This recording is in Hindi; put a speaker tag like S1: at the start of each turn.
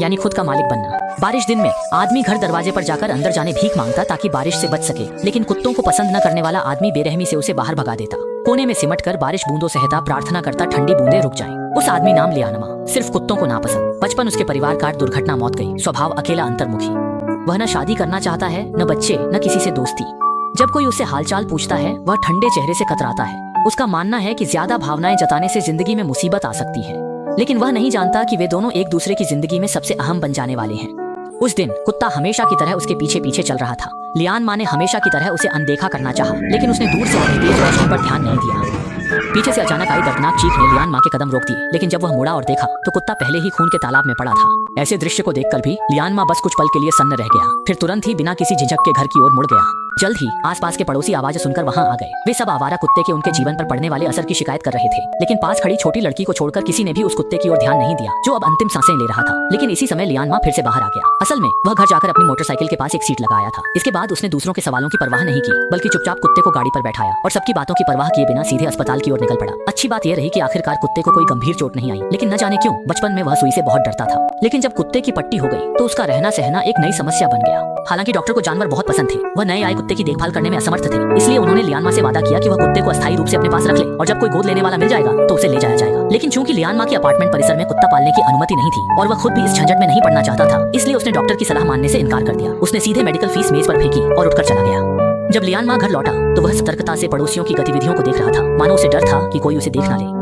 S1: यानी खुद का मालिक बनना। बारिश दिन में आदमी घर दरवाजे पर जाकर अंदर जाने भीख मांगता ताकि बारिश से बच सके, लेकिन कुत्तों को पसंद न करने वाला आदमी बेरहमी से उसे बाहर भगा देता। कोने में सिमट कर बारिश बूंदों सहता प्रार्थना करता ठंडी बूंदे रुक जाएं। उस आदमी नाम लियानमा, सिर्फ कुत्तों को नापसंद। बचपन उसके परिवार काट दुर्घटना मौत गई, स्वभाव अकेला अंतर्मुखी। वह न शादी करना चाहता है, न बच्चे, न किसी से दोस्ती। जब कोई उससे हालचाल पूछता है वह ठंडे चेहरे से कतराता है। उसका मानना है कि ज्यादा भावनाएं जताने से जिंदगी में मुसीबत आ सकती है, लेकिन वह नहीं जानता कि वे दोनों एक दूसरे की जिंदगी में सबसे अहम बन जाने वाले हैं। उस दिन कुत्ता हमेशा की तरह उसके पीछे पीछे चल रहा था। लियानमा ने हमेशा की तरह उसे अनदेखा करना चाहा, लेकिन उसने दूर से आती तेज रोशनी पर ध्यान नहीं दिया। पीछे से अचानक आई दर्दनाक चीख ने लियानमा के कदम रोक दिए, लेकिन जब वह मुड़ा और देखा तो कुत्ता पहले ही खून के तालाब में पड़ा था। ऐसे दृश्य को देखकर भी लियानमा बस कुछ पल के लिए सन्न रह गया, फिर तुरंत ही बिना किसी झिझक के घर की ओर मुड़ गया। जल्द ही आसपास के पड़ोसी आवाजें सुनकर वहां आ गए। वे सब आवारा कुत्ते के उनके जीवन पर पड़ने वाले असर की शिकायत कर रहे थे, लेकिन पास खड़ी छोटी लड़की को छोड़कर किसी ने भी उस कुत्ते की ओर ध्यान नहीं दिया जो अब अंतिम सांसें ले रहा था। लेकिन इसी समय लियानमा फिर से बाहर आ गया। असल में वह घर जाकर अपनी मोटरसाइकिल के पास एक सीट लगाया था। इसके बाद उसने दूसरों के सवालों की परवाह नहीं की, बल्कि चुपचाप कुत्ते को गाड़ी पर बैठाया और सबकी बातों की परवाह किए बिना सीधे अस्पताल की ओर निकल पड़ा। अच्छी बात यह रही कि आखिरकार कुत्ते को कोई गंभीर चोट नहीं आई, लेकिन न जाने क्यों बचपन में वह सुई से बहुत डरता था। लेकिन जब कुत्ते की पट्टी हो गई तो उसका रहना सहना एक नई समस्या बन गया। हालांकि डॉक्टर को जानवर बहुत पसंद थे, वह नए आए कुत्ते की देखभाल करने में असमर्थ थे। इसलिए उन्होंने लियानमा से वादा किया कि वह कुत्ते को अस्थायी रूप से अपने पास रख ले और जब कोई गोद लेने वाला मिल जाएगा तो उसे ले जाया जाएगा। लेकिन चूंकि लियानमा के अपार्टमेंट परिसर में कुत्ता पालने की अनुमति नहीं थी और वह खुद भी इस झंझट में नहीं पड़ना चाहता था, इसलिए उसने डॉक्टर की सलाह मानने से इनकार कर दिया। उसने सीधे मेडिकल फीस मेज पर फेंकी और उठकर चला गया। जब लियानमा घर लौटा तो वह सतर्कता से पड़ोसियों की गतिविधियों को देख रहा था, मानो उसे डर था कि कोई उसे देख न ले।